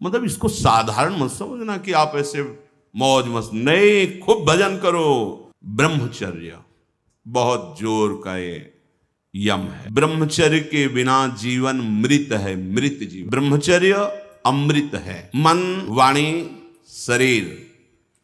मतलब इसको साधारण मत समझना कि आप ऐसे मौज मस्त, नहीं, खूब भजन करो। ब्रह्मचर्य बहुत जोर का ये यम है। ब्रह्मचर्य के बिना जीवन मृत है, मृत जीवन। ब्रह्मचर्य अमृत है। मन, वाणी, शरीर,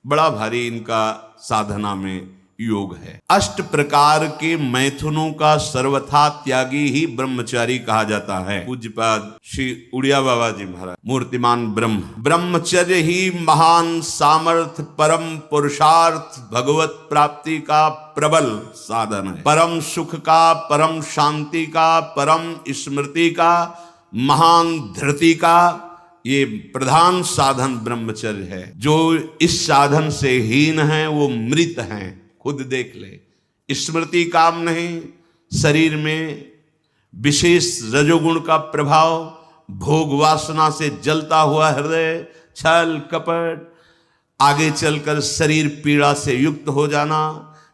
बड़ा भारी इनका साधना में योग है। अष्ट प्रकार के मैथुनों का सर्वथा त्यागी ही ब्रह्मचारी कहा जाता है। पूज्यपाद श्री उड़िया बाबा जी महाराज, मूर्तिमान ब्रह्म। ब्रह्मचर्य ही महान सामर्थ्य, परम पुरुषार्थ, भगवत प्राप्ति का प्रबल साधन है। परम सुख का, परम शांति का, परम स्मृति का, महान धृति का ये प्रधान साधन ब्रह्मचर्य है। जो इस साधन से हीन है वो मृत हैं। खुद देख ले, स्मृति काम नहीं, शरीर में विशेष रजोगुण का प्रभाव, भोग वासना से जलता हुआ हृदय, छल कपट, आगे चलकर शरीर पीड़ा से युक्त हो जाना,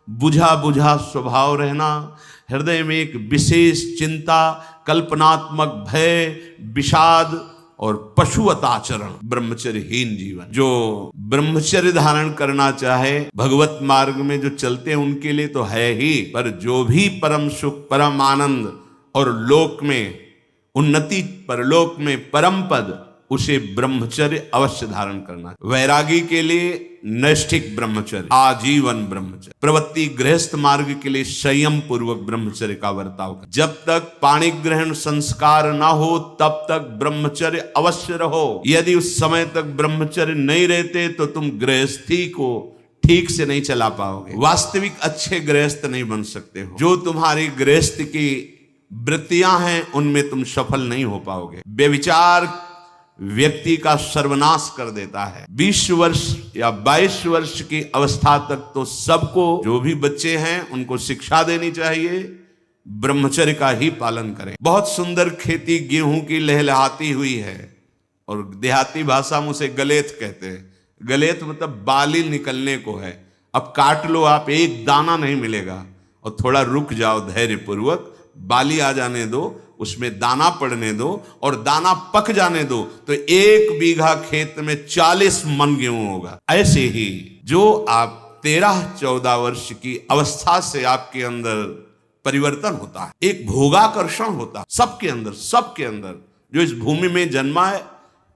बुझा बुझा स्वभाव रहना, हृदय में एक विशेष चिंता, कल्पनात्मक भय, विषाद और पशुवत आचरण, ब्रह्मचर्यहीन जीवन। जो ब्रह्मचर्य धारण करना चाहे, भगवत मार्ग में जो चलते हैं उनके लिए तो है ही, पर जो भी परम सुख, परम आनंद और लोक में उन्नति, परलोक में परम पद, उसे ब्रह्मचर्य अवश्य धारण करना। वैरागी के लिए नैष्ठिक ब्रह्मचर्य, आजीवन ब्रह्मचर्य। प्रवृत्ति गृहस्थ मार्ग के लिए संयम पूर्वक ब्रह्मचर्य का वर्ताव। जब तक पाणी ग्रहण संस्कार ना हो तब तक ब्रह्मचर्य अवश्य रहो। यदि उस समय तक ब्रह्मचर्य नहीं रहते तो तुम गृहस्थी को ठीक से नहीं चला पाओगे, वास्तविक अच्छे गृहस्थ नहीं बन सकते हो। जो तुम्हारी गृहस्थ की वृत्तियां हैं उनमें तुम सफल नहीं हो पाओगे। व्यभिचार व्यक्ति का सर्वनाश कर देता है। 20 वर्ष या 22 वर्ष की अवस्था तक तो सबको, जो भी बच्चे हैं उनको शिक्षा देनी चाहिए, ब्रह्मचर्य का ही पालन करें। बहुत सुंदर खेती गेहूं की लहलहाती हुई है और देहाती भाषा में उसे गलेत कहते हैं। गलेत मतलब बाली निकलने को है। अब काट लो आप, एक दाना नहीं मिलेगा, और थोड़ा रुक जाओ धैर्य पूर्वक, बाली आ जाने दो, उसमें दाना पड़ने दो और दाना पक जाने दो, तो 1 बीघा खेत में 40 मन गेहूं होगा। ऐसे ही जो आप 13-14 वर्ष की अवस्था से आपके अंदर परिवर्तन होता है, एक भोगाकर्षण होता है सबके अंदर, सबके अंदर। जो इस भूमि में जन्मा है,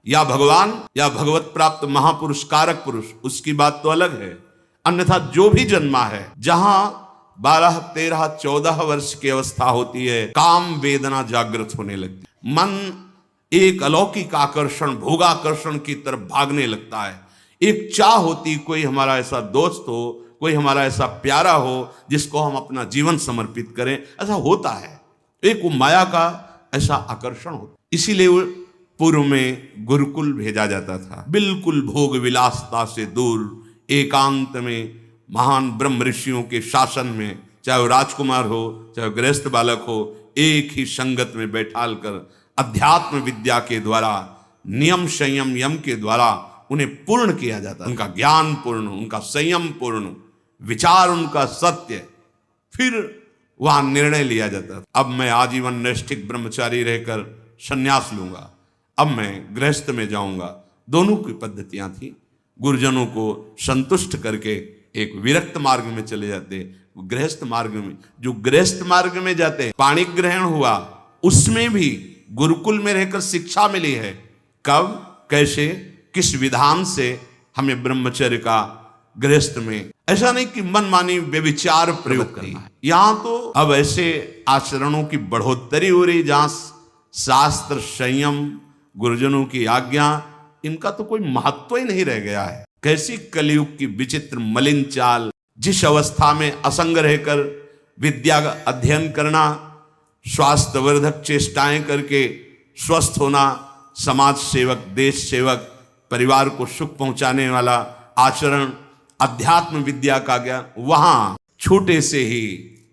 या भगवान या भगवत प्राप्त महापुरुष, कारक पुरुष, उसकी बात तो अलग है। अन्यथा जो भी जन्मा है, जहां 12, 13, 14 वर्ष की अवस्था होती है, काम वेदना जागृत होने लगती, मन एक अलौकिक आकर्षण, भोगाकर्षण की तरफ भागने लगता है। एक चाह होती, कोई हमारा ऐसा दोस्त हो, कोई हमारा ऐसा प्यारा हो जिसको हम अपना जीवन समर्पित करें, ऐसा होता है। एक वो माया का ऐसा आकर्षण होता। इसीलिए पूर्व में गुरुकुल भेजा जाता था, बिल्कुल भोग विलासता से दूर, एकांत में महान ब्रह्म ऋषियों के शासन में, चाहे वो राजकुमार हो चाहे गृहस्थ बालक हो, एक ही संगत में बैठाल कर अध्यात्म विद्या के द्वारा, नियम संयम यम के द्वारा उन्हें पूर्ण किया जाता। उनका ज्ञान पूर्ण, उनका संयम पूर्ण, विचार उनका सत्य, फिर वहां निर्णय लिया जाता। अब मैं आजीवन नैष्ठिक ब्रह्मचारी रहकर संन्यास लूंगा, अब मैं गृहस्थ में जाऊंगा। दोनों की पद्धतियां थी। गुरुजनों को संतुष्ट करके एक विरक्त मार्ग में चले जाते, गृहस्थ मार्ग में। जो गृहस्थ मार्ग में जाते, पाणी ग्रहण हुआ, उसमें भी गुरुकुल में रहकर शिक्षा मिली है। कब, कैसे, किस विधान से हमें ब्रह्मचर्य का गृहस्थ में, ऐसा नहीं कि मनमानी व्यभिचार प्रयोग करना है। यहां तो अब ऐसे आचरणों की बढ़ोतरी हो रही जहां शास्त्र, संयम, गुरुजनों की आज्ञा, इनका तो कोई महत्व ही नहीं रह गया है। कैसी कलयुग की विचित्र मलिन चाल। जिस अवस्था में असंग रहकर विद्या का अध्ययन करना, स्वास्थ्यवर्धक चेष्टाएं करके स्वस्थ होना, समाज सेवक, देश सेवक, परिवार को सुख पहुंचाने वाला आचरण, अध्यात्म विद्या का ज्ञान, वहां छोटे से ही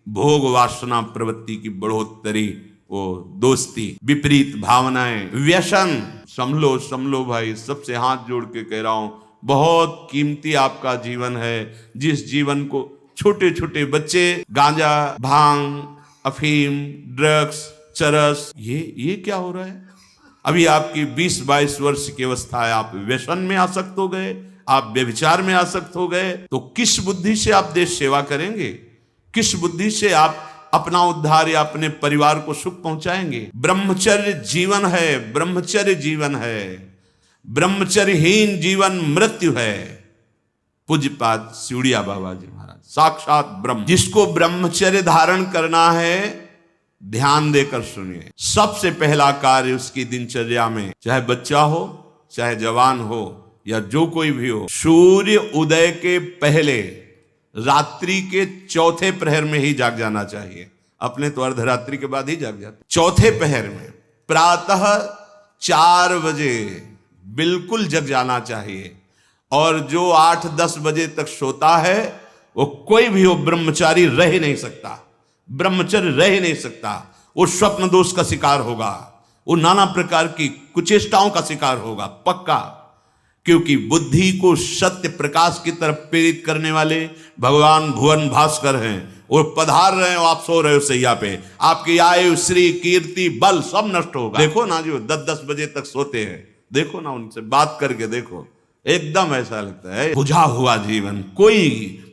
भोग वासना प्रवृत्ति की बढ़ोतरी, वो दोस्ती, विपरीत भावनाएं, व्यसन। संभलो भाई, सबसे हाथ जोड़ के कह रहा हूं, बहुत कीमती आपका जीवन है। जिस जीवन को छोटे छोटे बच्चे गांजा, भांग, अफीम, ड्रग्स, चरस, ये क्या हो रहा है? अभी आपकी 20-22 वर्ष की अवस्था है, आप व्यसन में आसक्त हो गए, आप व्यभिचार में आसक्त हो गए, तो किस बुद्धि से आप देश सेवा करेंगे? किस बुद्धि से आप अपना उद्धार या अपने परिवार को सुख पहुंचाएंगे? ब्रह्मचर्य जीवन है, ब्रह्मचर्य जीवन है। ब्रह्मचर्यहीन जीवन मृत्यु है। पूज्यपाद सिउड़िया बाबा जी महाराज साक्षात ब्रह्म। जिसको ब्रह्मचर्य धारण करना है, ध्यान देकर सुनिए। सबसे पहला कार्य उसकी दिनचर्या में, चाहे बच्चा हो, चाहे जवान हो, या जो कोई भी हो, सूर्य उदय के पहले रात्रि के चौथे प्रहर में ही जाग जाना चाहिए। अपने तो अर्धरात्रि के बाद ही जाग जाते, चौथे प्रहर में प्रातः 4 बजे बिल्कुल जग जाना चाहिए। और जो 8-10 बजे तक सोता है, वो कोई भी हो, ब्रह्मचारी रह ही नहीं सकता, ब्रह्मचर्य रह ही नहीं सकता। वो स्वप्न दोष का शिकार होगा, वो नाना प्रकार की कुचेष्टाओं का शिकार होगा पक्का। क्योंकि बुद्धि को सत्य प्रकाश की तरफ प्रेरित करने वाले भगवान भुवन भास्कर हैं। वो पधार रहे हो, आप सो रहे हो सैया पे, आपकी आयु, श्री, कीर्ति, बल सब नष्ट होगा। देखो ना जो 10-10 बजे तक सोते हैं, देखो ना, उनसे बात करके देखो, एकदम ऐसा लगता है बुझा हुआ जीवन, कोई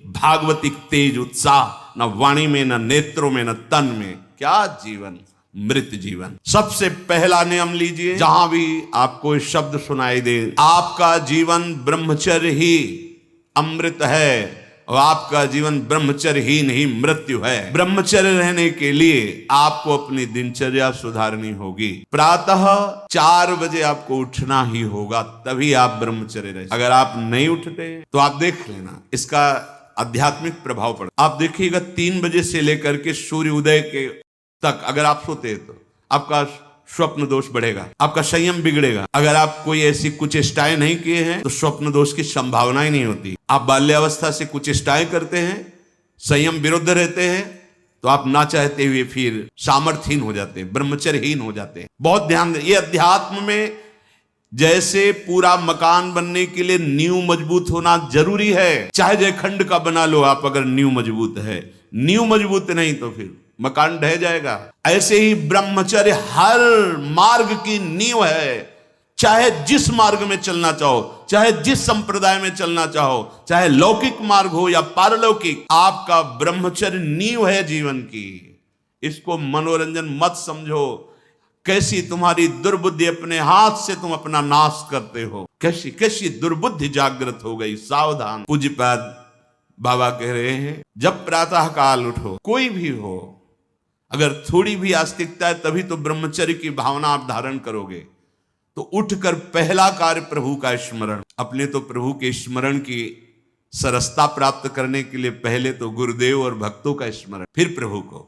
भागवतिक तेज उत्साह न वाणी में, न नेत्रों में, न तन में। क्या जीवन, मृत जीवन। सबसे पहला नियम लीजिए, जहां भी आपको शब्द सुनाई दे, आपका जीवन ब्रह्मचर्य ही अमृत है और आपका जीवन ब्रह्मचर्य ही नहीं मृत्यु है। ब्रह्मचर्य रहने के लिए आपको अपनी दिनचर्या सुधारनी होगी। प्रातः 4 बजे आपको उठना ही होगा, तभी आप ब्रह्मचर्य रहे। अगर आप नहीं उठते तो आप देख लेना इसका आध्यात्मिक प्रभाव पड़े। आप देखिएगा 3 बजे से लेकर के सूर्य उदय के तक अगर आप सोते हैं तो आपका स्वप्न दोष बढ़ेगा, आपका संयम बिगड़ेगा। अगर आप कोई ऐसी कुचेष्टाएं नहीं किए हैं तो स्वप्न दोष की संभावना ही नहीं होती। आप बाल्यावस्था से कुचेष्टाएं करते हैं, संयम विरुद्ध रहते हैं, तो आप ना चाहते हुए फिर सामर्थ्यहीन हो जाते हैं, ब्रह्मचर्यहीन हो जाते हैं। बहुत ध्यान दें, ये अध्यात्म में जैसे पूरा मकान बनने के लिए नींव मजबूत होना जरूरी है, चाहे जयखंड का बना लो आप, अगर नींव मजबूत है। नींव मजबूत नहीं तो फिर मकान ढह जाएगा। ऐसे ही ब्रह्मचर्य हर मार्ग की नींव है। चाहे जिस मार्ग में चलना चाहो, चाहे जिस संप्रदाय में चलना चाहो, चाहे लौकिक मार्ग हो या पारलौकिक, आपका ब्रह्मचर्य नींव है जीवन की। इसको मनोरंजन मत समझो। कैसी तुम्हारी दुर्बुद्धि, अपने हाथ से तुम अपना नाश करते हो। कैसी कैसी दुर्बुद्धि जागृत हो गई, सावधान। पूज्यपाद बाबा कह रहे हैं, जब प्रातः काल उठो, कोई भी हो, अगर थोड़ी भी आस्तिकता है तभी तो ब्रह्मचर्य की भावना आप धारण करोगे। तो उठकर पहला कार्य प्रभु का स्मरण। अपने तो प्रभु के स्मरण की सरसता प्राप्त करने के लिए पहले तो गुरुदेव और भक्तों का स्मरण, फिर प्रभु को।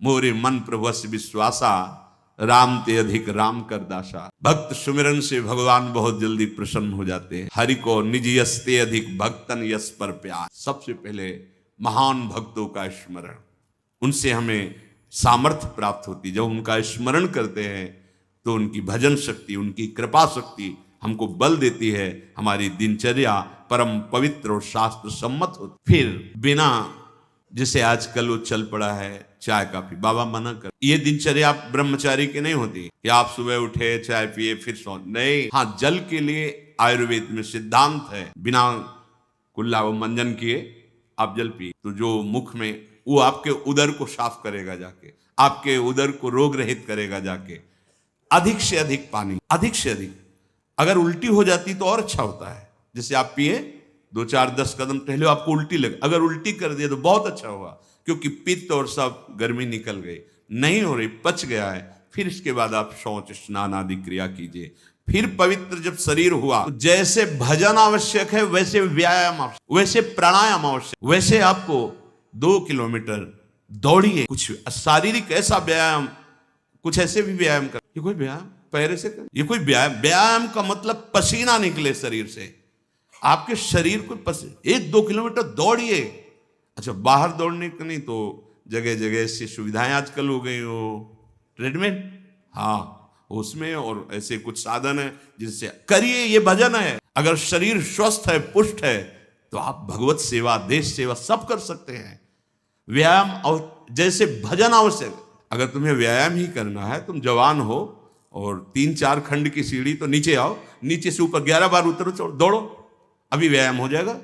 मोरे मन प्रभुस्य विश्वासा, राम ते अधिक राम कर दासा। भक्त सुमिरन से भगवान बहुत जल्दी प्रसन्न हो जाते हैं। हरि को निज यस ते अधिक भक्तन यस पर प्यार। सबसे पहले महान भक्तों का स्मरण, उनसे हमें सामर्थ्य प्राप्त होती। जब उनका स्मरण करते हैं तो उनकी भजन शक्ति, उनकी कृपा शक्ति हमको बल देती है। हमारी दिनचर्या परम पवित्र और शास्त्र सम्मत होती। फिर बिना, जिसे आजकल वो चल पड़ा है चाय काफी, बाबा मना कर, ये दिनचर्या आप ब्रह्मचारी की नहीं होती कि आप सुबह उठे, चाय पिए, फिर सो। नहीं, हाँ, जल के लिए आयुर्वेद में सिद्धांत है, बिना कुल्ला व मंजन किए आप जल पिए तो जो मुख में, वो आपके उदर को साफ करेगा जाके, आपके उदर को रोग रहित करेगा जाके। अधिक से अधिक पानी, अधिक से अधिक। अगर उल्टी हो जाती तो और अच्छा होता है। जैसे आप पिए, 2-4-10 कदम टहले, आपको उल्टी लगे, अगर उल्टी कर दिया तो बहुत अच्छा हुआ, क्योंकि पित्त और सब गर्मी निकल गई, नहीं हो रही, पच गया है। फिर इसके बाद आप शौच स्नान आदि क्रिया कीजिए। फिर पवित्र जब शरीर हुआ, तो जैसे भजन आवश्यक है वैसे व्यायाम आवश्यक, वैसे प्राणायाम आवश्यक, वैसे आपको 2 किलोमीटर दौड़िए। कुछ शारीरिक ऐसा व्यायाम, कुछ ऐसे भी व्यायाम कर। ये कोई व्यायाम पैर से कर, ये कोई व्यायाम, व्यायाम का मतलब पसीना निकले शरीर से, आपके शरीर को 1-2 किलोमीटर दौड़िए। अच्छा, बाहर दौड़ने का नहीं तो जगह जगह से सुविधाएं आजकल हो गई हो, ट्रेडमिल, हाँ उसमें, और ऐसे कुछ साधन है जिससे करिए। ये भजन है। अगर शरीर स्वस्थ है, पुष्ट है, तो आप भगवत सेवा, देश सेवा सब कर सकते हैं। व्यायाम और जैसे भजन आवश्यक। अगर तुम्हें व्यायाम ही करना है, तुम जवान हो, और 3-4 खंड की सीढ़ी, तो नीचे आओ, नीचे से ऊपर 11 बार उतरो, दौड़ो, अभी व्यायाम हो जाएगा।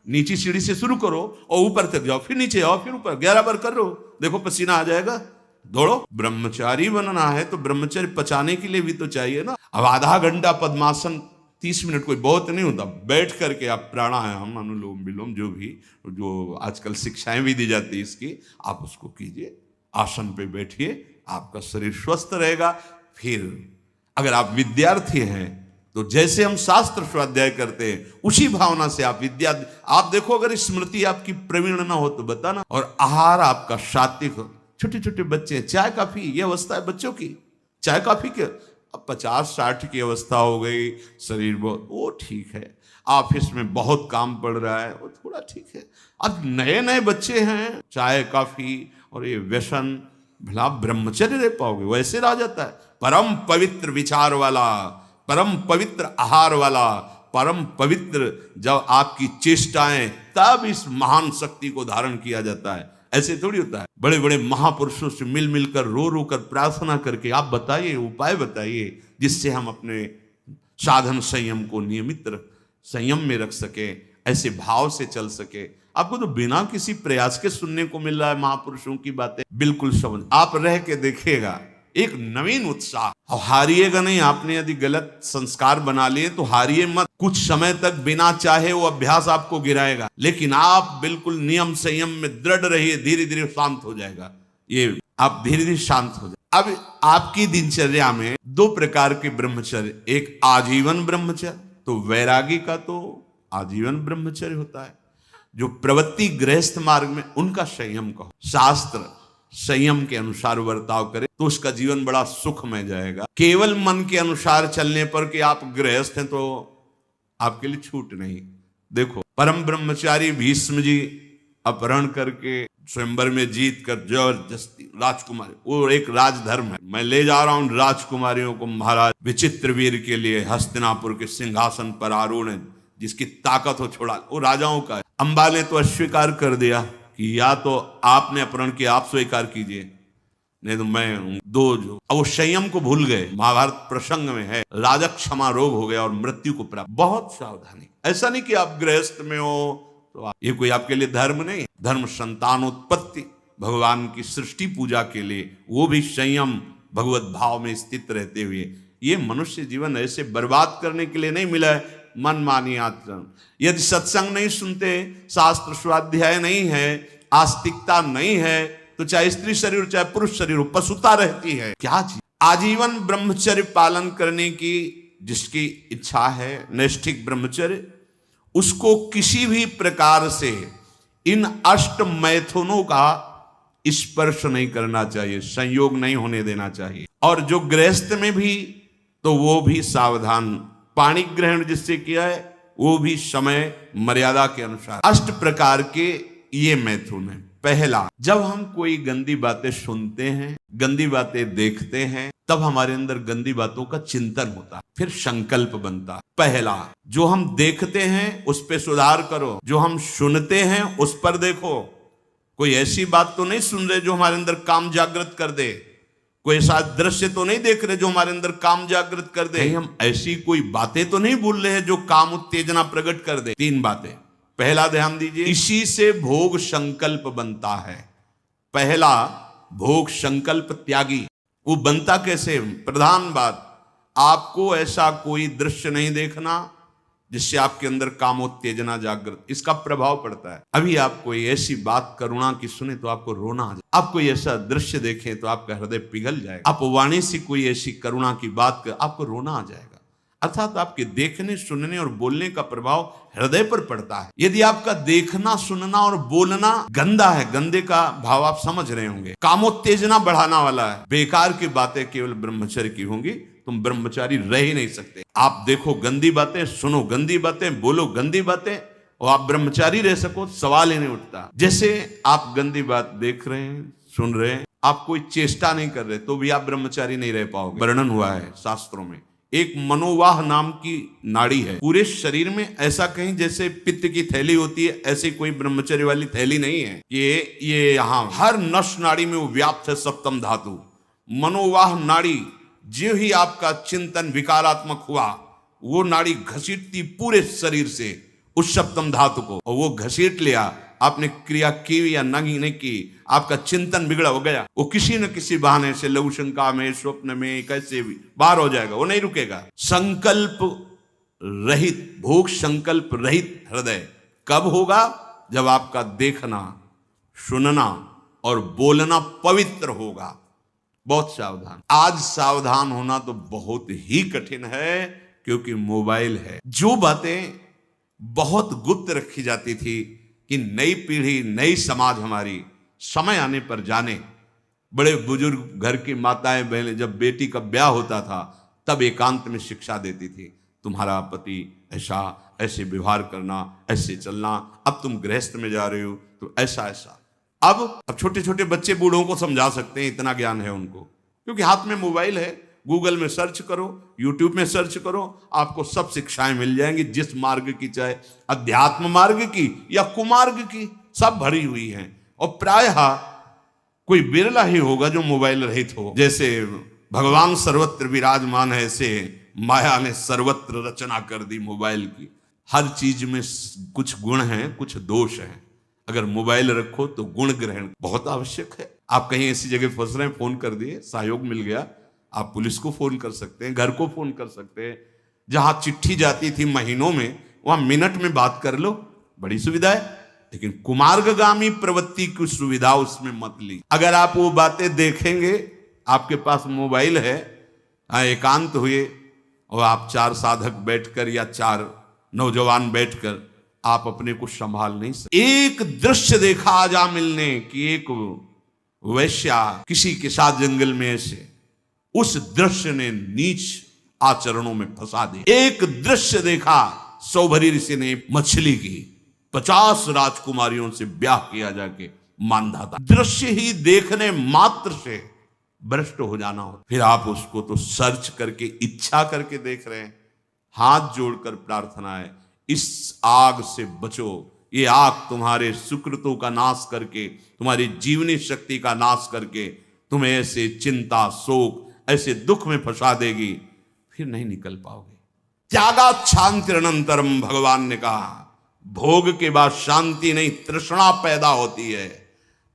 नीचे सीढ़ी से शुरू करो और ऊपर तक जाओ, फिर नीचे आओ, फिर ऊपर 11 बार करो, देखो पसीना आ जाएगा, दौड़ो। ब्रह्मचारी बनना है तो ब्रह्मचर्य पचाने के लिए भी तो चाहिए ना। अब आधा घंटा पद्मासन, 30 मिनट कोई बहुत नहीं होता, बैठ करके आप प्राणायाम, अनुलोम विलोम, जो आजकल शिक्षाएं भी दी जाती है इसकी, आप उसको कीजिए, आसन पे बैठिए, आपका शरीर स्वस्थ रहेगा। फिर अगर आप विद्यार्थी हैं तो जैसे हम शास्त्र स्वाध्याय करते हैं उसी भावना से आप आप देखो, अगर स्मृति आपकी प्रवीण ना हो तो बताना, और आहार आपका सात्विक हो। छोटे छोटे बच्चे, चाय काफी, ये अवस्था है बच्चों की, चाय काफी के अब 50-60 की अवस्था हो गई, शरीर बहुत, वो ठीक है, ऑफिस में बहुत काम पड़ रहा है, वो थोड़ा ठीक है। अब नए नए बच्चे हैं, चाय काफी और ये व्यसन, भला ब्रह्मचर्य रह पाओगे? वैसे रह जाता है। परम पवित्र विचार वाला, परम पवित्र आहार वाला, परम पवित्र जब आपकी चेष्टाएं, तब इस महान शक्ति को धारण किया जाता है। ऐसे थोड़ी होता है। बड़े बड़े महापुरुषों से मिल मिलकर, रो रो कर प्रार्थना करके, आप बताइए, उपाय बताइए जिससे हम अपने साधन संयम को नियमित संयम में रख सके, ऐसे भाव से चल सके। आपको तो बिना किसी प्रयास के सुनने को मिल रहा है महापुरुषों की बातें, बिल्कुल समझ, आप रह के देखिएगा, एक नवीन उत्साह। हारिएगा नहीं। आपने यदि गलत संस्कार बना लिए तो हारिए मत, कुछ समय तक बिना चाहे वो अभ्यास आपको गिराएगा, लेकिन आप बिल्कुल नियम संयम में दृढ़ रहिए, धीरे धीरे शांत हो जाएगा, ये आप धीरे धीरे शांत हो जाए। अब आपकी दिनचर्या में 2 प्रकार के ब्रह्मचर्य, एक आजीवन ब्रह्मचर्य, तो वैरागी का तो आजीवन ब्रह्मचर्य होता है, जो प्रवृत्ति गृहस्थ मार्ग में, उनका संयम कहो। शास्त्र संयम के अनुसार बर्ताव करे तो उसका जीवन बड़ा सुखमय जाएगा। केवल मन के अनुसार चलने पर कि आप गृहस्थ हैं तो आपके लिए छूट नहीं। देखो, परम ब्रह्मचारी भीष्म जी अपहरण करके स्वयंवर में जीत कर जबरदस्ती राजकुमारी, वो एक राजधर्म है, मैं ले जा रहा हूं राजकुमारियों को महाराज विचित्रवीर के लिए, हस्तिनापुर के सिंहासन पर आरूढ़, जिसकी ताकत हो छोड़ा, वो राजाओं का है। अंबा ने तो अस्वीकार कर दिया कि या तो आपने अपहरण किया, आप स्वीकार कीजिए, नहीं तो मैं दो जो। अब वो संयम को भूल गए। महाभारत प्रसंग में है, राजा क्षमा रोग हो गया और मृत्यु को प्राप्त। बहुत सावधानी, ऐसा नहीं कि आप गृहस्थ में हो तो ये कोई आपके लिए धर्म नहीं। धर्म संतानोत्पत्ति, भगवान की सृष्टि पूजा के लिए, वो भी संयम भगवत भाव में स्थित रहते हुए। ये मनुष्य जीवन ऐसे बर्बाद करने के लिए नहीं मिला है मनमानी आचरण। यदि सत्संग नहीं सुनते, शास्त्र स्वाध्याय नहीं है, आस्तिकता नहीं है, तो चाहे स्त्री शरीर चाहे पुरुष शरीर हो, पशुता रहती है। क्या चीज? आजीवन ब्रह्मचर्य पालन करने की जिसकी इच्छा है, नैष्ठिक ब्रह्मचर्य, उसको किसी भी प्रकार से इन 8 मैथुनों का स्पर्श नहीं करना चाहिए, संयोग नहीं होने देना चाहिए। और जो गृहस्थ में भी, तो वो भी सावधान, पाणी ग्रहण जिससे किया है वो भी समय मर्यादा के अनुसार। 8 प्रकार के ये मैथुन है। पहला, जब हम कोई गंदी बातें सुनते हैं, गंदी बातें देखते हैं, तब हमारे अंदर गंदी बातों का चिंतन होता है, फिर संकल्प बनता है। पहला, जो हम देखते हैं उस पर सुधार करो, जो हम सुनते हैं उस पर देखो। कोई ऐसी बात तो नहीं सुन रहे जो हमारे अंदर काम जागृत कर दे, कोई ऐसा दृश्य तो नहीं देख रहे जो हमारे अंदर काम जागृत कर दे, हम ऐसी कोई बातें तो नहीं बोल रहे हैं जो काम उत्तेजना प्रकट कर दे। 3 बातें। पहला, ध्यान दीजिए, इसी से भोग संकल्प बनता है। पहला, भोग संकल्प त्यागी। वो बनता कैसे? प्रधान बात, आपको ऐसा कोई दृश्य नहीं देखना जिससे आपके अंदर कामोत्तेजना जागृत, इसका प्रभाव पड़ता है। अभी आप कोई ऐसी बात करुणा की सुने तो आपको रोना आ जाए, आप कोई ऐसा दृश्य देखें तो आपका हृदय पिघल जाएगा, आप वाणी से कोई ऐसी करुणा की बात कर आपको रोना आ जाएगा। अर्थात आपके देखने, सुनने और बोलने का प्रभाव हृदय पर पड़ता है। यदि आपका देखना, सुनना और बोलना गंदा है, गंदे का भाव आप समझ रहे होंगे, कामोत्तेजना बढ़ाना वाला है, बेकार की बातें केवल ब्रह्मचर्य की होंगी, तुम ब्रह्मचारी रह ही नहीं सकते। आप देखो गंदी बातें, सुनो गंदी बातें, बोलो गंदी बातें, और आप ब्रह्मचारी रह सको, सवाल ही नहीं उठता। जैसे आप गंदी बात देख रहे हैं, सुन रहे हैं, आप कोई चेष्टा नहीं कर रहे, तो भी आप ब्रह्मचारी नहीं रह पाओगे। वर्णन हुआ है शास्त्रों में, एक मनोवाह नाम की नाड़ी है, पूरे शरीर में ऐसा कहीं जैसे पित्त की थैली होती है, ऐसी कोई ब्रह्मचर्य वाली थैली नहीं है। ये यहाँ हर नस नाड़ी में वो व्याप्त है सप्तम धातु। मनोवाह नाड़ी जो ही आपका चिंतन विकारात्मक हुआ, वो नाड़ी घसीटती पूरे शरीर से उस सप्तम धातु को, और वो घसीट लिया। आपने क्रिया की या नहीं की, आपका चिंतन बिगड़ा हो गया, वो किसी न किसी बहाने से लघु शंका में, स्वप्न में, कैसे भी बाहर हो जाएगा, वो नहीं रुकेगा। संकल्प रहित, भोग संकल्प रहित हृदय कब होगा? जब आपका देखना, सुनना और बोलना पवित्र होगा। बहुत सावधान। आज सावधान होना तो बहुत ही कठिन है, क्योंकि मोबाइल है। जो बातें बहुत गुप्त रखी जाती थी कि नई पीढ़ी, नई समाज हमारी समय आने पर जाने। बड़े बुजुर्ग घर की माताएं बहनें जब बेटी का ब्याह होता था तब एकांत में शिक्षा देती थी, तुम्हारा पति ऐसा, ऐसे व्यवहार करना, ऐसे चलना, अब तुम गृहस्थ में जा रहे हो तो ऐसा ऐसा। अब छोटे छोटे बच्चे बूढ़ों को समझा सकते हैं, इतना ज्ञान है उनको, क्योंकि हाथ में मोबाइल है। गूगल में सर्च करो, यूट्यूब में सर्च करो, आपको सब शिक्षाएं मिल जाएंगी, जिस मार्ग की, चाहे अध्यात्म मार्ग की या कुमार्ग की, सब भरी हुई हैं। और प्रायः कोई बिरला ही होगा जो मोबाइल रहित हो। जैसे भगवान सर्वत्र विराजमान है, ऐसे माया ने सर्वत्र रचना कर दी मोबाइल की। हर चीज में कुछ गुण हैं, कुछ दोष हैं। अगर मोबाइल रखो तो गुण ग्रहण बहुत आवश्यक है। आप कहीं ऐसी जगह फंस रहे हैं, फोन कर दिए, सहयोग मिल गया, आप पुलिस को फोन कर सकते हैं, घर को फोन कर सकते हैं। जहां चिट्ठी जाती थी महीनों में, वहां मिनट में बात कर लो, बड़ी सुविधा है। लेकिन कुमार्गगामी प्रवृत्ति की सुविधा उसमें मत ली। अगर आप वो बातें देखेंगे, आपके पास मोबाइल है, एकांत हुए और आप 4 साधक बैठकर या 4 नौजवान बैठकर आप अपने को संभाल नहीं सकते। एक दृश्य देखा आज मिलने की, एक वैश्या किसी के साथ जंगल में ऐसे, उस दृश्य ने नीच आचरणों में फंसा दिया। एक दृश्य देखा, सौभरी ऋषि ने मछली की 50 राजकुमारियों से ब्याह किया जाके मानधाता। दृश्य ही देखने मात्र से भ्रष्ट हो जाना हो, फिर आप उसको तो सर्च करके, इच्छा करके देख रहे हैं। हाथ जोड़कर प्रार्थना है, इस आग से बचो। ये आग तुम्हारे सुकृतों का नाश करके, तुम्हारी जीवनी शक्ति का नाश करके तुम्हें ऐसे चिंता, शोक, ऐसे दुख में फंसा देगी, फिर नहीं निकल पाओगे। त्यागात् शान्तिरनन्तरम, भगवान ने कहा, भोग के बाद शांति नहीं, तृष्णा पैदा होती है।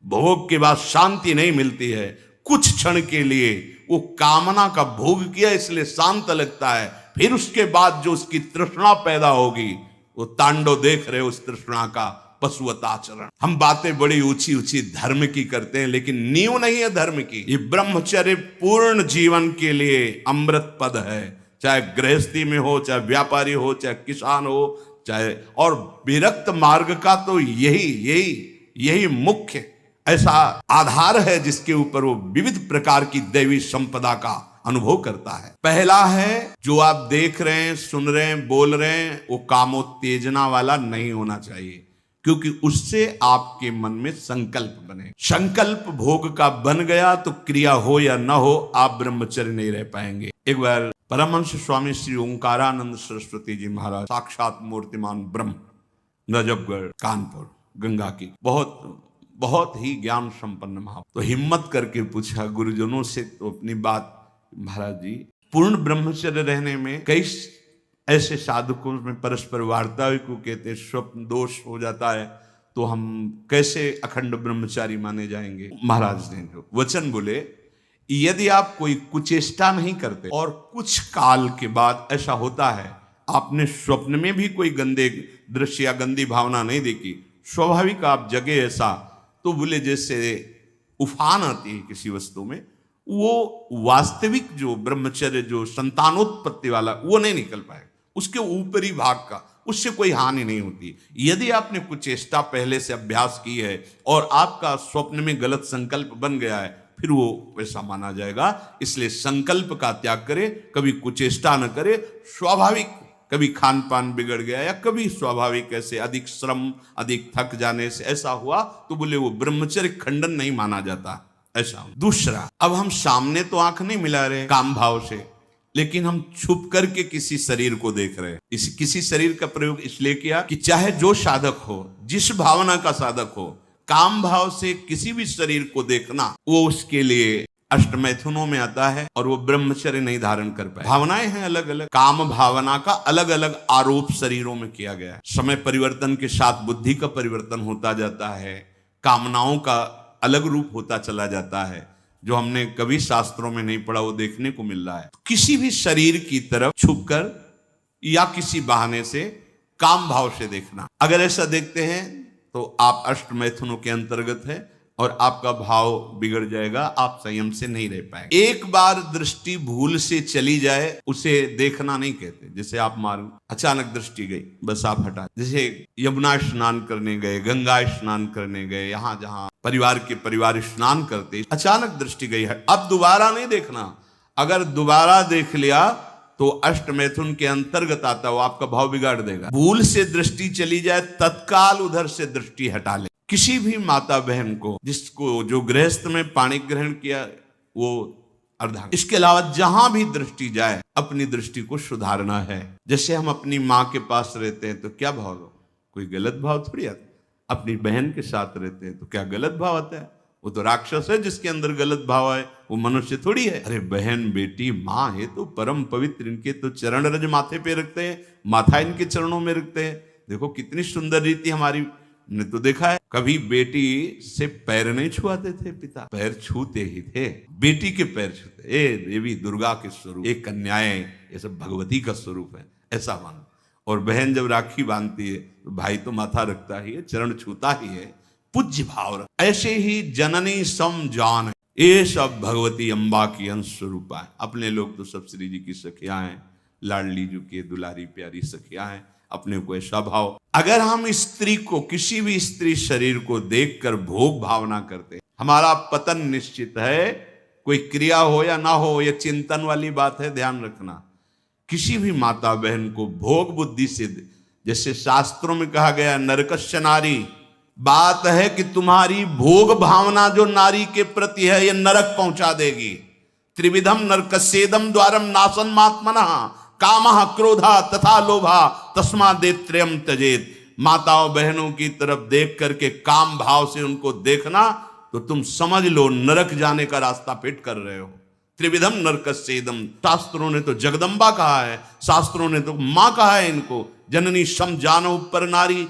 भोग के बाद शांति नहीं मिलती है। कुछ क्षण के लिए वो कामना का भोग किया इसलिए शांत लगता है, फिर उसके बाद जो उसकी तृष्णा पैदा होगी, वो तांडव देख रहे हो उस तृष्णा का, पशुवत आचरण। हम बातें बड़ी ऊंची ऊंची धर्म की करते हैं, लेकिन नींव नहीं है धर्म की। ये ब्रह्मचर्य पूर्ण जीवन के लिए अमृत पद है। चाहे गृहस्थी में हो, चाहे व्यापारी हो, चाहे किसान हो, चाहे, और विरक्त मार्ग का तो यही मुख्य ऐसा आधार है जिसके ऊपर वो विविध प्रकार की दैवी संपदा का अनुभव करता है। पहला है, जो आप देख रहे हैं, सुन रहे हैं, बोल रहे हैं, वो कामोत्तेजना वाला नहीं होना चाहिए, क्योंकि उससे आपके मन में संकल्प बने। संकल्प भोग का बन गया तो क्रिया हो या न हो, आप ब्रह्मचर्य नहीं रह पाएंगे। एक बार परमहंस स्वामी श्री ओंकारानंद सरस्वती जी महाराज, साक्षात मूर्तिमान ब्रह्म, नजफगढ़, कानपुर, गंगा की बहुत ही ज्ञान संपन्न महापुरुष, तो हिम्मत करके पूछा गुरुजनों से, तो अपनी बात, महाराज जी, पूर्ण ब्रह्मचर्य रहने में कई ऐसे साधकों में परस्पर वार्ता को कहते हैं, स्वप्न दोष हो जाता है, तो हम कैसे अखंड ब्रह्मचारी माने जाएंगे। महाराज ने जो वचन बोले, यदि आप कोई कुचेष्टा नहीं करते और कुछ काल के बाद ऐसा होता है, आपने स्वप्न में भी कोई गंदे दृश्य या गंदी भावना नहीं देखी, स्वाभाविक आप जगे ऐसा, तो बोले जैसे उफान आती है किसी वस्तु में, वो वास्तविक जो ब्रह्मचर्य, जो संतानोत्पत्ति वाला, वो नहीं निकल पाएगा। उसके ऊपरी भाग का, उससे कोई हानि नहीं होती। यदि आपने कुछ चेष्टा पहले से अभ्यास की है और आपका स्वप्न में गलत संकल्प बन गया है, फिर वो वैसा माना जाएगा। इसलिए संकल्प का त्याग करे, कभी कुचेष्टा न करे। स्वाभाविक कभी खान पान बिगड़ गया या कभी स्वाभाविक ऐसे अधिक श्रम, अधिक थक जाने से ऐसा हुआ, तो बोले वो ब्रह्मचर्य खंडन नहीं माना जाता। ऐसा दूसरा, अब हम सामने तो आंख नहीं मिला रहे काम भाव से, लेकिन हम छुप करके किसी शरीर को देख रहे हैं। किसी शरीर का प्रयोग इसलिए किया कि चाहे जो साधक हो, जिस भावना का साधक हो, काम भाव से किसी भी शरीर को देखना वो उसके लिए अष्ट मैथुनों में आता है और वो ब्रह्मचर्य नहीं धारण कर पाए। भावनाएं हैं अलग अलग, काम भावना का अलग अलग आरोप शरीरों में किया गया है। समय परिवर्तन के साथ बुद्धि का परिवर्तन होता जाता है, कामनाओं का अलग रूप होता चला जाता है, जो हमने कभी शास्त्रों में नहीं पढ़ा वो देखने को मिल रहा है। किसी भी शरीर की तरफ छुपकर या किसी बहाने से काम भाव से देखना, अगर ऐसा देखते हैं तो आप अष्ट मैथुनों के अंतर्गत है और आपका भाव बिगड़ जाएगा, आप संयम से नहीं रह पाएंगे। एक बार दृष्टि भूल से चली जाए उसे देखना नहीं कहते। जैसे आप मारो अचानक दृष्टि गई, बस आप हटा। जैसे यमुना स्नान करने गए, गंगा स्नान करने गए, यहाँ जहाँ परिवार स्नान करते, अचानक दृष्टि गई है, अब दोबारा नहीं देखना। अगर दोबारा देख लिया तो अष्ट मैथुन के अंतर्गत आता, वो आपका भाव बिगाड़ देगा। भूल से दृष्टि चली जाए तत्काल उधर से दृष्टि हटा ले। किसी भी माता बहन को जिसको जो गृहस्थ में पाणी ग्रहण किया वो अर्धांग, इसके अलावा जहां भी दृष्टि जाए अपनी दृष्टि को सुधारना है। जैसे हम अपनी माँ के पास रहते हैं तो क्या भाव, कोई गलत भाव थोड़ी आता। अपनी बहन के साथ रहते हैं तो क्या गलत भाव आता है? वो तो राक्षस है जिसके अंदर गलत भाव है, वो मनुष्य थोड़ी है। अरे बहन बेटी माँ है तो परम पवित्र, इनके तो चरण रज माथे पे रखते हैं, माथा इनके चरणों में रखते हैं। देखो कितनी सुंदर रीति हमारी ने तो देखा है। कभी बेटी से पैर नहीं छुआते थे पिता, पैर छूते ही थे, बेटी के पैर छूते। ए देवी दुर्गा के स्वरूप, एक कन्याएं ये सब भगवती का स्वरूप है, ऐसा मानो। और बहन जब राखी बांधती है तो भाई तो माथा रखता ही है, चरण छूता ही है, पूज्य भाव रख। ऐसे ही जननी सम जान, ये सब भगवती अम्बा की अंश स्वरूपा है। अपने लोग तो सब श्री जी की सखियां हैं, लाडली जी की दुलारी प्यारी सखियां हैं, अपने को ऐसा भाव। अगर हम स्त्री को, किसी भी स्त्री शरीर को देखकर भोग भावना करते, हमारा पतन निश्चित है। कोई क्रिया हो या ना हो, यह चिंतन वाली बात है, ध्यान रखना। किसी भी माता बहन को भोग बुद्धि से, जैसे शास्त्रों में कहा गया नरकस्य नारी, बात है कि तुम्हारी भोग भावना जो नारी के प्रति है ये नरक पहुंचा देगी। त्रिविधम नरकस्येदम द्वारम नासन मात्मना कामः क्रोधा तथा लोभा तस्मादेत्रयम् त्यजेत। माताओं बहनों की तरफ देख करके काम भाव से उनको देखना तो तुम समझ लो नरक जाने का रास्ता पेट कर रहे हो। त्रिविधम नरकस्येदम, शास्त्रों ने तो जगदम्बा कहा है, शास्त्रों ने तो मां कहा है इनको। जननी सम जानो पर नारी,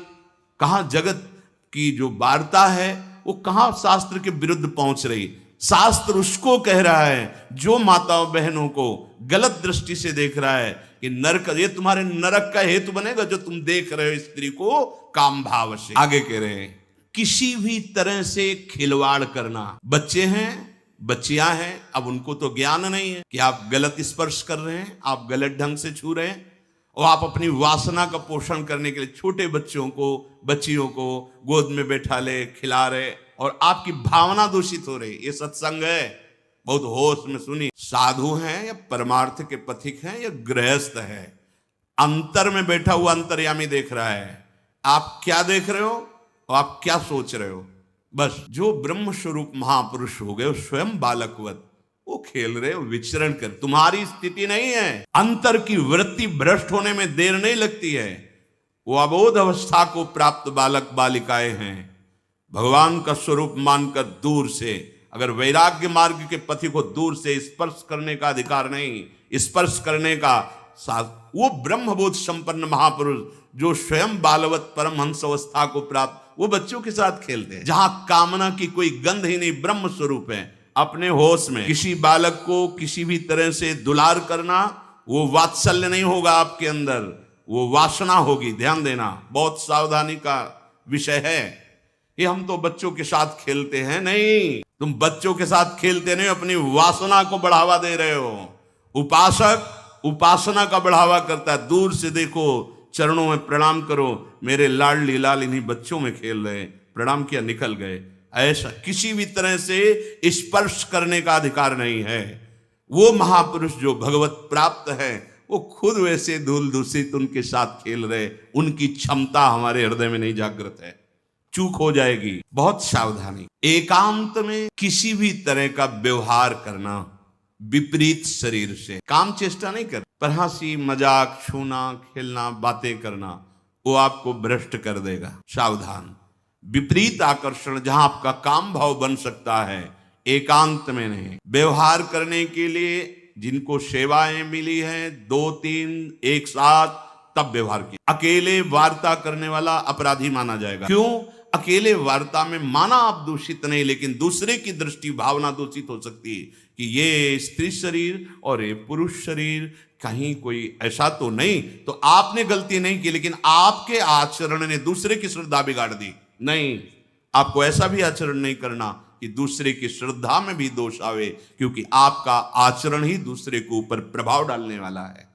कहां जगत की जो वार्ता है वो कहां शास्त्र के विरुद्ध पहुंच रही। शास्त्र उसको कह रहा है जो माताओं बहनों को गलत दृष्टि से देख रहा है कि नरक, ये तुम्हारे नरक का हेतु बनेगा जो तुम देख रहे हो स्त्री को काम भाव से। आगे कह रहे हैं किसी भी तरह से खिलवाड़ करना। बच्चे हैं, बच्चियां हैं, अब उनको तो ज्ञान नहीं है कि आप गलत स्पर्श कर रहे हैं, आप गलत ढंग से छू रहे हैं, और आप अपनी वासना का पोषण करने के लिए छोटे बच्चों को, बच्चियों को गोद में बैठा ले, खिला रहे, और आपकी भावना दूषित हो रही। ये सत्संग है, बहुत होश में सुनी। साधु हैं या परमार्थ के पथिक हैं या गृहस्थ है, अंतर में बैठा हुआ अंतर्यामी देख रहा है। आप क्या देख रहे हो और आप क्या सोच रहे हो। बस जो ब्रह्म स्वरूप महापुरुष हो गए स्वयं बालकवत वो खेल रहे हो, विचरण कर। तुम्हारी स्थिति नहीं है। अंतर की वृत्ति भ्रष्ट होने में देर नहीं लगती है। वो अबोध अवस्था को प्राप्त बालक बालिकाएं हैं। भगवान का स्वरूप मानकर दूर से, अगर वैराग्य मार्ग के पथि को दूर से स्पर्श करने का अधिकार नहीं, स्पर्श करने का वो ब्रह्मबोध संपन्न महापुरुष जो स्वयं बालवत परमहंस अवस्था को प्राप्त, वो बच्चों के साथ खेलते हैं जहां कामना की कोई गंध ही नहीं, ब्रह्म स्वरूप है। अपने होश में किसी बालक को किसी भी तरह से दुलार करना, वो वात्सल्य नहीं होगा आपके अंदर, वो वासना होगी। ध्यान देना, बहुत सावधानी का विषय है। ये हम तो बच्चों के साथ खेलते हैं, नहीं, तुम बच्चों के साथ खेलते नहीं, अपनी वासना को बढ़ावा दे रहे हो। उपासक उपासना का बढ़ावा करता है। दूर से देखो, चरणों में प्रणाम करो, मेरे लाडली लाल इन्हीं बच्चों में खेल रहे, प्रणाम किया निकल गए। ऐसा किसी भी तरह से स्पर्श करने का अधिकार नहीं है। वो महापुरुष जो भगवत प्राप्त है वो खुद वैसे धूल दूषित उनके साथ खेल रहे, उनकी क्षमता हमारे हृदय में नहीं जागृत है, चूक हो जाएगी। बहुत सावधानी। एकांत में किसी भी तरह का व्यवहार करना विपरीत शरीर से, काम चेष्टा नहीं कर, पर हंसी मजाक, छूना, खेलना, बातें करना, वो आपको भ्रष्ट कर देगा। सावधान। विपरीत आकर्षण जहां आपका काम भाव बन सकता है, एकांत में नहीं। व्यवहार करने के लिए जिनको सेवाएं मिली हैं 2-3 एक साथ, तब व्यवहार किया। अकेले वार्ता करने वाला अपराधी माना जाएगा। क्यों? अकेले वार्ता में माना आप दूषित नहीं, लेकिन दूसरे की दृष्टि भावना दूषित हो सकती है कि ये स्त्री शरीर और ये पुरुष शरीर, कहीं कोई ऐसा तो नहीं। तो आपने गलती नहीं की, लेकिन आपके आचरण ने दूसरे की श्रद्धा बिगाड़ दी। नहीं, आपको ऐसा भी आचरण नहीं करना कि दूसरे की श्रद्धा में भी दोष आवे, क्योंकि आपका आचरण ही दूसरे के ऊपर प्रभाव डालने वाला है।